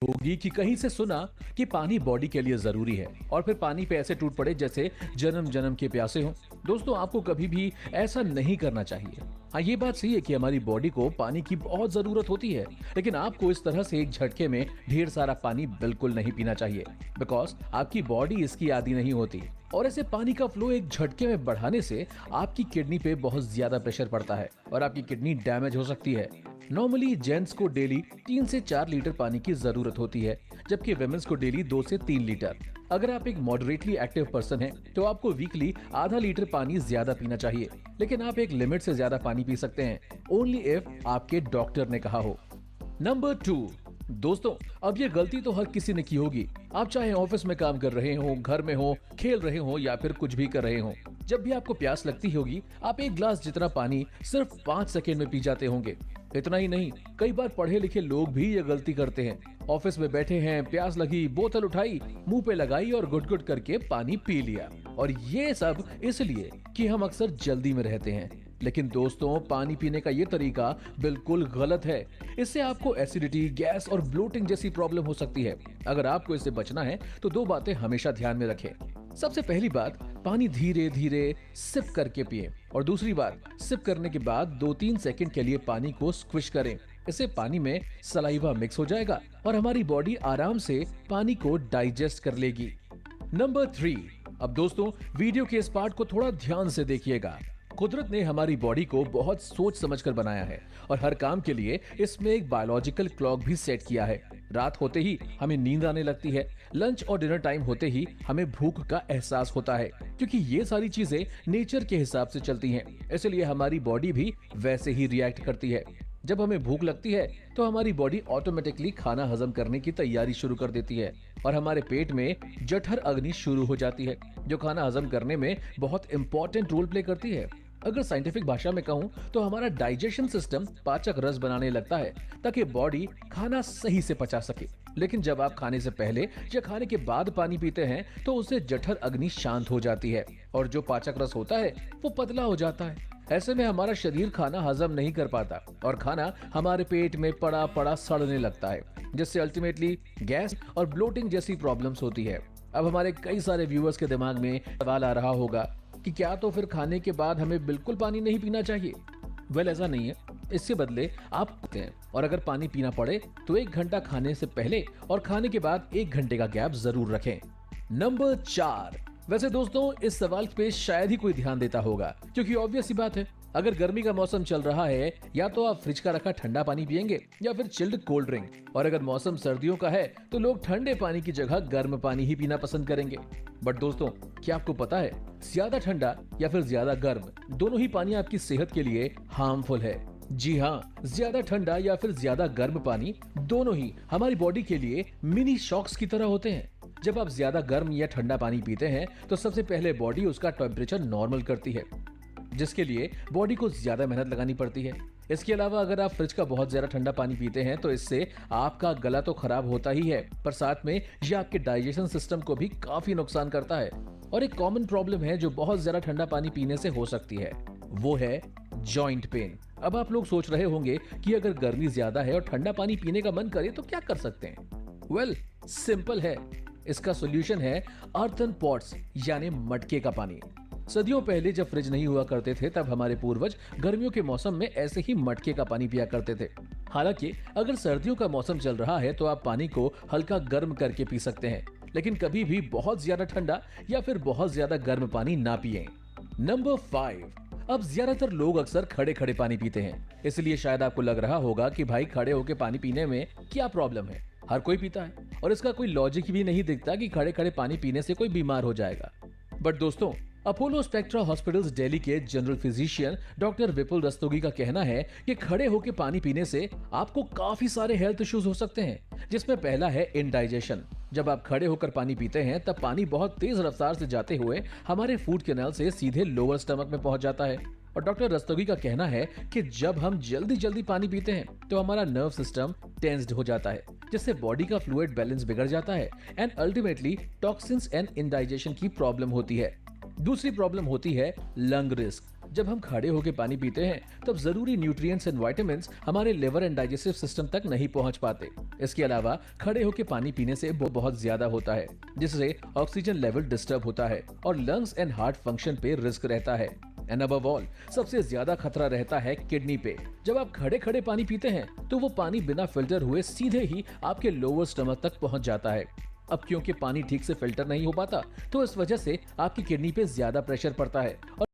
होगी कि कहीं से सुना कि पानी बॉडी के लिए जरूरी है और फिर पानी पे ऐसे टूट पड़े जैसे जन्म जन्म के प्यासे हों। दोस्तों, आपको कभी भी ऐसा नहीं करना चाहिए। हाँ, ये बात सही है कि हमारी बॉडी को पानी की बहुत जरूरत होती है, लेकिन आपको इस तरह से एक झटके में ढेर सारा पानी बिल्कुल नहीं पीना चाहिए, बिकॉज आपकी बॉडी इसकी आदी नहीं होती। और ऐसे पानी का फ्लो एक झटके में बढ़ाने से आपकी किडनी पे बहुत ज्यादा प्रेशर पड़ता है और आपकी किडनी डैमेज हो सकती है। नॉर्मली जेंट्स को डेली 3 से 4 लीटर पानी की जरूरत होती है, जबकि वेमेन्स को डेली 2 से 3 लीटर। अगर आप एक मॉडरेटली एक्टिव पर्सन हैं, तो आपको वीकली आधा लीटर पानी ज्यादा पीना चाहिए, लेकिन आप एक लिमिट से ज्यादा पानी पी सकते हैं, ओनली इफ आपके डॉक्टर ने कहा हो। नंबर 2, दोस्तों, अब ये गलती तो हर किसी ने की होगी। आप चाहे ऑफिस में काम कर रहे हो, घर में हो, खेल रहे हो या फिर कुछ भी कर रहे हो, जब भी आपको प्यास लगती होगी, आप एक ग्लास जितना पानी सिर्फ 5 सेकेंड में पी जाते होंगे। इतना ही नहीं, कई बार पढ़े लिखे लोग भी ये गलती करते हैं। ऑफिस में बैठे हैं, प्यास लगी, बोतल उठाई, मुंह पे लगाई और गुट गुट करके पानी पी लिया। और ये सब इसलिए कि हम अक्सर जल्दी में रहते हैं। लेकिन दोस्तों, पानी पीने का ये तरीका बिल्कुल गलत है। इससे आपको एसिडिटी, गैस और ब्लोटिंग जैसी प्रॉब्लम हो सकती है। अगर आपको इससे बचना है तो 2 बातें हमेशा ध्यान में रखें। सबसे पहली बात, पानी धीरे धीरे सिप करके पिएं, और दूसरी बात, सिप करने के बाद 2-3 सेकंड के लिए पानी को स्क्विश करें। इससे पानी में सलाइवा मिक्स हो जाएगा और हमारी बॉडी आराम से पानी को डाइजेस्ट कर लेगी। नंबर 3, अब दोस्तों, वीडियो के इस पार्ट को थोड़ा ध्यान से देखिएगा। कुदरत ने हमारी बॉडी को बहुत सोच समझकर बनाया है और हर काम के लिए इसमें एक बायोलॉजिकल क्लॉक भी सेट किया है। रात होते ही हमें नींद आने लगती है, लंच और डिनर टाइम होते ही हमें भूख का एहसास होता है, क्योंकि ये सारी चीजें नेचर के हिसाब से चलती हैं। इसलिए हमारी बॉडी भी वैसे ही रिएक्ट करती है। जब हमें भूख लगती है तो हमारी बॉडी ऑटोमेटिकली खाना हजम करने की तैयारी शुरू कर देती है और हमारे पेट में जठर अग्नि शुरू हो जाती है, जो खाना हजम करने में बहुत इंपॉर्टेंट रोल प्ले करती है। अगर साइंटिफिक भाषा में कहूँ तो हमारा डाइजेशन सिस्टम पाचक रस बनाने लगता है ताकि बॉडी खाना सही से पचा सके। लेकिन जब आप खाने से पहले या खाने के बाद पानी पीते हैं तो उससे जठर अग्नि शांत हो जाती है और जो पाचक रस होता है वो पतला हो जाता है। ऐसे में हमारा शरीर खाना हजम नहीं कर पाता और खाना हमारे पेट में पड़ा पड़ा सड़ने लगता है, जिससे अल्टीमेटली गैस और ब्लोटिंग जैसी प्रॉब्लम्स होती है। अब हमारे कई सारे व्यूअर्स के दिमाग में सवाल आ रहा होगा कि क्या तो फिर खाने के बाद हमें बिल्कुल पानी नहीं पीना चाहिए? वेल, ऐसा नहीं है। इसके बदले आप पीते हैं, और अगर पानी पीना पड़े तो 1 घंटा खाने से पहले और खाने के बाद 1 घंटे का गैप जरूर रखें। नंबर 4, वैसे दोस्तों, इस सवाल पे शायद ही कोई ध्यान देता होगा, क्योंकि ऑब्वियस सी बात है, अगर गर्मी का मौसम चल रहा है या तो आप फ्रिज का रखा ठंडा पानी पियेंगे या फिर चिल्ड कोल्ड ड्रिंक, और अगर मौसम सर्दियों का है तो लोग ठंडे पानी की जगह गर्म पानी ही पीना पसंद करेंगे। बट दोस्तों, क्या आपको पता है, ज्यादा ठंडा या फिर ज्यादा गर्म दोनों ही पानी आपकी सेहत के लिए हार्मफुल है। जी हाँ, ज्यादा ठंडा या फिर ज्यादा गर्म पानी दोनों ही हमारी बॉडी के लिए मिनी शॉक्स की तरह होते हैं। जब आप ज्यादा गर्म या ठंडा पानी पीते हैं तो सबसे पहले बॉडी उसका टेम्परेचर नॉर्मल करती है, जिसके लिए बॉडी को ज्यादा मेहनत लगानी पड़ती है। इसके अलावा अगर आप फ्रिज का बहुत ज्यादा ठंडा पानी पीते हैं तो इससे आपका गला तो खराब होता ही है, पर साथ में ये आपके डाइजेशन सिस्टम को भी काफी नुकसान करता है। और एक कॉमन प्रॉब्लम है जो बहुत ज्यादा ठंडा पानी पीने से हो सकती है, वो है जॉइंट पेन। अब आप लोग सोच रहे होंगे कि अगर गर्मी ज्यादा है और ठंडा पानी पीने का मन करे तो क्या कर सकते हैं? वेल, सिंपल है। इसका सोल्यूशन है अर्थन पॉट्स, यानी मटके का पानी। सदियों पहले जब फ्रिज नहीं हुआ करते थे तब हमारे पूर्वज गर्मियों के मौसम में ऐसे ही मटके का पानी पिया करते थे। हालांकि अगर सर्दियों का मौसम चल रहा है तो आप पानी को हल्का गर्म करके पी सकते हैं, लेकिन कभी भी बहुत ज्यादा ठंडा या फिर बहुत ज्यादा गर्म पानी ना पिएं। नंबर 5, अब ज्यादातर लोग अक्सर खड़े खड़े पानी पीते हैं, इसलिए शायद आपको लग रहा होगा कि भाई खड़े होकर पानी पीने में क्या प्रॉब्लम है, हर कोई पीता है और इसका कोई लॉजिक भी नहीं दिखता कि खड़े खड़े पानी पीने से कोई बीमार हो जाएगा। बट दोस्तों, अपोलो स्पेक्ट्रा हॉस्पिटल्स दिल्ली के जनरल फिजिशियन डॉक्टर विपुल रस्तोगी का कहना है कि खड़े होकर पानी पीने से आपको काफी सारे हेल्थ इश्यूज हो सकते हैं, जिसमें पहला है इंडाइजेशन। जब आप खड़े होकर पानी पीते हैं तब पानी बहुत तेज रफ्तार से जाते हुए हमारे फूड कैनाल से सीधे लोअर स्टमक में पहुंच जाता है। और डॉक्टर रस्तोगी का कहना है कि जब हम जल्दी जल्दी पानी पीते हैं तो हमारा नर्व सिस्टम टेंस्ड हो जाता है, जिससे बॉडी का फ्लूइड बैलेंस बिगड़ जाता है and ultimately toxins and indigestion की प्रॉब्लम होती है। दूसरी प्रॉब्लम होती है लंग रिस्क। जब हम खड़े होकर पानी पीते हैं तब जरूरी न्यूट्रिएंट्स एंड विटामिन्स हमारे लिवर एंड डाइजेस्टिव सिस्टम तक नहीं पहुंच पाते। इसके अलावा खड़े होकर पानी पीने से वो बहुत ज्यादा होता है, जिससे ऑक्सीजन लेवल डिस्टर्ब होता है और लंग्स एंड हार्ट फंक्शन पे रिस्क रहता है। एंड अबव ऑल सबसे ज्यादा खतरा रहता है किडनी पे। जब आप खड़े खड़े पानी पीते हैं तो वो पानी बिना फिल्टर हुए सीधे ही आपके लोअर स्टमक तक पहुंच जाता है। अब क्योंकि पानी ठीक से फिल्टर नहीं हो पाता तो इस वजह से आपकी किडनी पे ज्यादा प्रेशर पड़ता है और